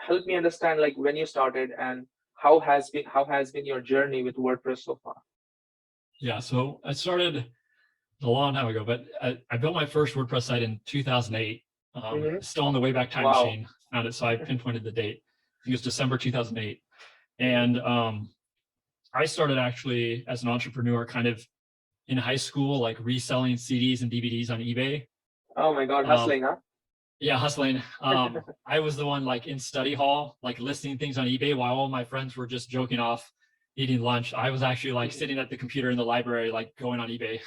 help me understand like when you started and how has been your journey with WordPress so far? Yeah, so I started a long time ago, but I built my first WordPress site in 2008. Still on the Wayback Time Wow. Machine, found it, so I pinpointed the date. I think it was December 2008. And I started actually as an entrepreneur kind of in high school, like reselling CDs and DVDs on eBay. Oh my God, Um, hustling, huh? yeah, hustling. I was the one like in study hall, like listing things on eBay while all my friends were just joking off, eating lunch. I was actually like sitting at the computer in the library, like going on eBay.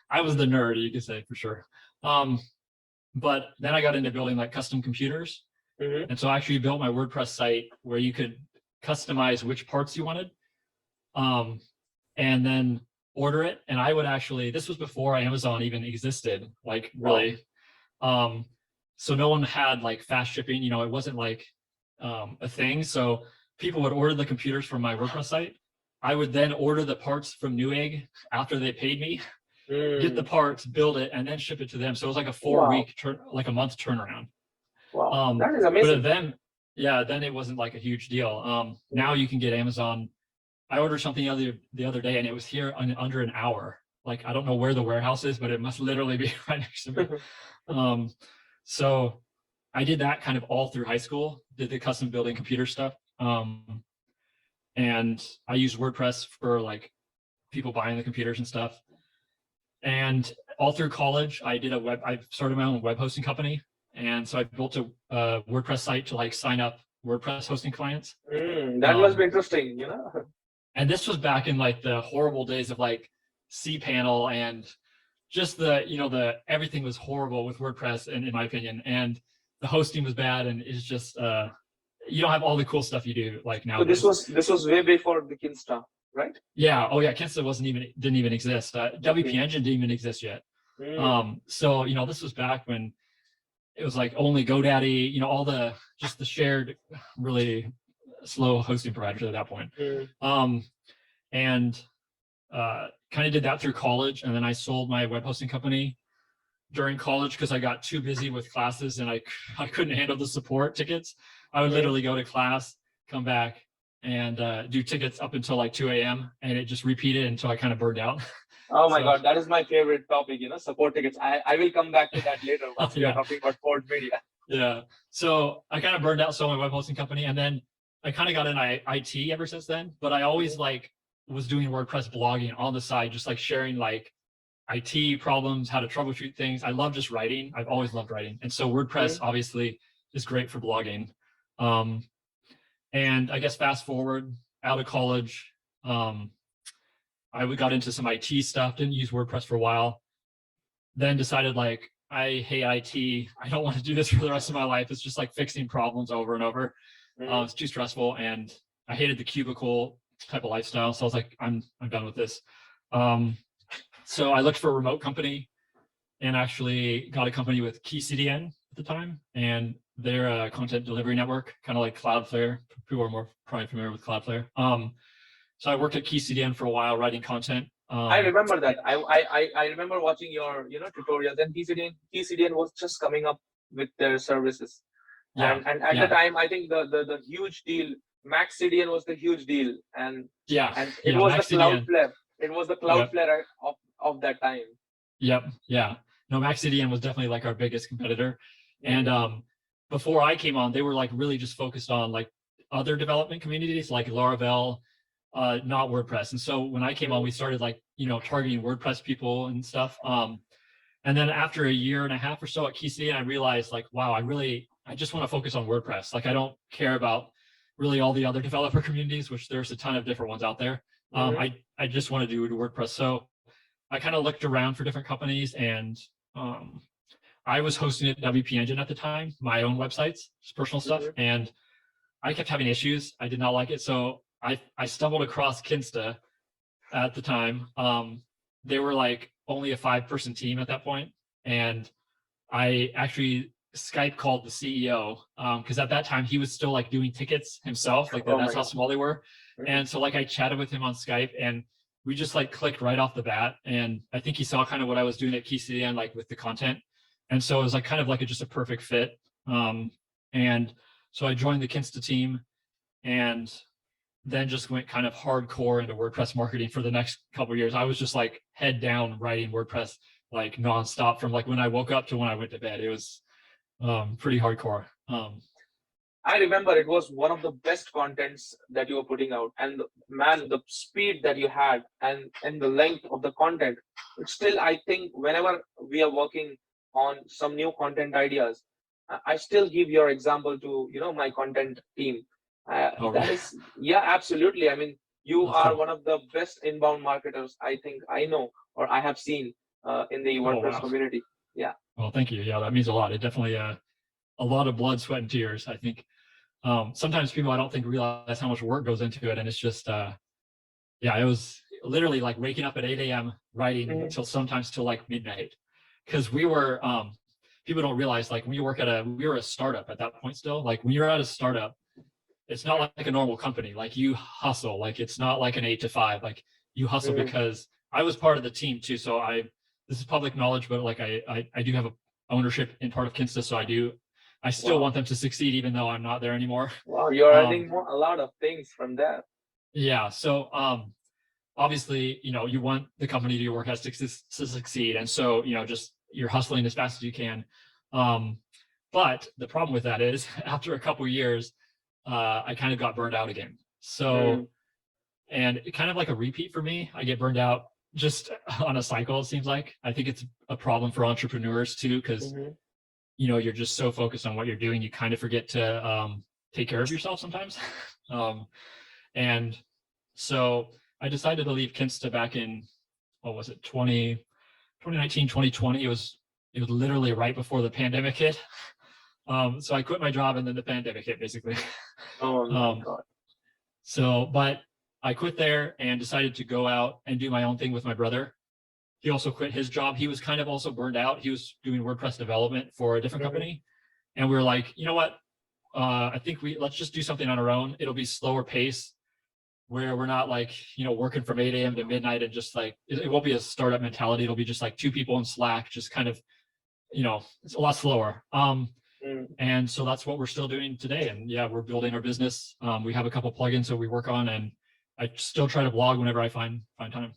I was the nerd, you could say, for sure. But then I got into building like custom computers. And so I actually built my WordPress site where you could customize which parts you wanted, and then order it. And I would actually, this was before Amazon even existed, like really. So no one had like fast shipping, you know, it wasn't like a thing. So people would order the computers from my WordPress site. I would then order the parts from Newegg after they paid me, get the parts, build it, and then ship it to them. So it was like a 4-week like a month turnaround. Wow, that is But amazing. then, yeah, then it wasn't like a huge deal. Now you can get Amazon. I ordered something the other day and it was here in under an hour. Like, I don't know where the warehouse is, but it must literally be right next to me. So I did that kind of all through high school, did the custom building computer stuff. And I used WordPress for like people buying the computers and stuff. And all through college, I started my own web hosting company. And so I built a WordPress site to like sign up WordPress hosting clients. That must be interesting, you know? And this was back in like the horrible days of like cPanel and just everything was horrible with WordPress, and in my opinion, and the hosting was bad, and it's just you don't have all the cool stuff you do like nowadays. So this was way before the Kinsta, right? Yeah. Oh yeah, Kinsta didn't even exist. WP Engine didn't even exist yet. So this was back when it was like only GoDaddy, all the shared really slow hosting providers at that point. And kind of did that through college, and then I sold my web hosting company during college because I got too busy with classes and I couldn't handle the support tickets. I would literally go to class, come back, and do tickets up until like 2 a.m. and it just repeated until I kind of burned out. Oh my God, that is my favorite topic, support tickets. I will come back to that later once we are talking about Ford Media. Yeah. So I kind of burned out, sold my web hosting company, and then I kind of got into IT ever since then. But I always was doing WordPress blogging on the side, just like sharing like IT problems, how to troubleshoot things. I love just writing. I've always loved writing. And so WordPress obviously is great for blogging. And I guess fast forward out of college, I got into some IT stuff, didn't use WordPress for a while, then decided like, I hate IT. I don't want to do this for the rest of my life. It's just like fixing problems over and over. It's too stressful, and I hated the cubicle type of lifestyle. So I was like, I'm done with this. So I looked for a remote company and actually got a company with KeyCDN at the time, and they're a content delivery network, kind of like Cloudflare. People are probably familiar with Cloudflare. So I worked at KeyCDN for a while, writing content. I remember that. I remember watching your tutorials, and KeyCDN was just coming up with their services. And at the time, I think the huge deal, MaxCDN was the huge deal, and it was the Cloudflare. It was the Cloudflare of that time. Yep. Yeah. No, MaxCDN was definitely like our biggest competitor. And before I came on, they were like really just focused on like other development communities like Laravel, not WordPress. And so when I came on, we started like, targeting WordPress people and stuff. And then after a year and a half or so at KeyCDN, I realized like, wow, I just want to focus on WordPress. Like, I don't care about really all the other developer communities, which there's a ton of different ones out there. I just want to do WordPress. So I kind of looked around for different companies, and I was hosting at WP Engine at the time, my own websites, just personal stuff. And I kept having issues. I did not like it. So I stumbled across Kinsta at the time. They were like only a 5-person team at that point. And I actually Skype called the CEO because at that time he was still like doing tickets himself. Like that's how small they were. And so like I chatted with him on Skype, and we just like clicked right off the bat. And I think he saw kind of what I was doing at KeyCDN, like with the content. And so it was like kind of like just a perfect fit. And So I joined the Kinsta team, and then just went kind of hardcore into WordPress marketing for the next couple of years. I was just like head down writing WordPress like nonstop from like when I woke up to when I went to bed. It was pretty hardcore. I remember it was one of the best contents that you were putting out, and man, the speed that you had and the length of the content. But still, I think whenever we are working on some new content ideas, I still give your example to my content team. Oh, That really? is, yeah, absolutely. I mean, you That's are cool. one of the best inbound marketers I think I know or I have seen in the Oh, WordPress wow. community. Yeah. Well, thank you. Yeah, that means a lot. It definitely a lot of blood, sweat, and tears, I think. Sometimes people I don't think realize how much work goes into it, and it's just yeah, it was literally like waking up at 8 a.m. writing Mhm. till sometimes till like midnight, because we were people don't realize like when you work at we were a startup at that point still. Like when you're at a startup, it's not like a normal company. Like you hustle. Like it's not like an 8 to 5. Like you hustle Mhm. because I was part of the team too. So this is public knowledge, but like I do have a ownership in part of Kinsta, so I still Wow. want them to succeed even though I'm not there anymore. Wow, you're Um, earning a lot of things from that. yeah. So obviously, you want the company that you work at to succeed, and so just you're hustling as fast as you can. Um, but the problem with that is after a couple years, I kind of got burned out again. So, Mm. and it kind of like a repeat for me. I get burned out just on a cycle. It seems like I think it's a problem for entrepreneurs too, because Mhm. you're just so focused on what you're doing, you kind of forget to take care of yourself sometimes. um, and so I decided to leave Kinsta back in, what was it, 2019, 2020. It was literally right before the pandemic hit. So I quit my job and then the pandemic hit basically. Oh my um, God. but I quit there and decided to go out and do my own thing with my brother. He also quit his job. He was kind of also burned out. He was doing WordPress development for a different Mhm. company. And we were like, you know what? I think let's just do something on our own. It'll be slower pace where we're not like, working from 8 a.m. to midnight and just like, it won't be a startup mentality. It'll be just like two people in Slack, just kind of, it's a lot slower. Mm. And so that's what we're still doing today. And yeah, we're building our business. We have a couple plugins that we work on, and I still try to blog whenever I find time.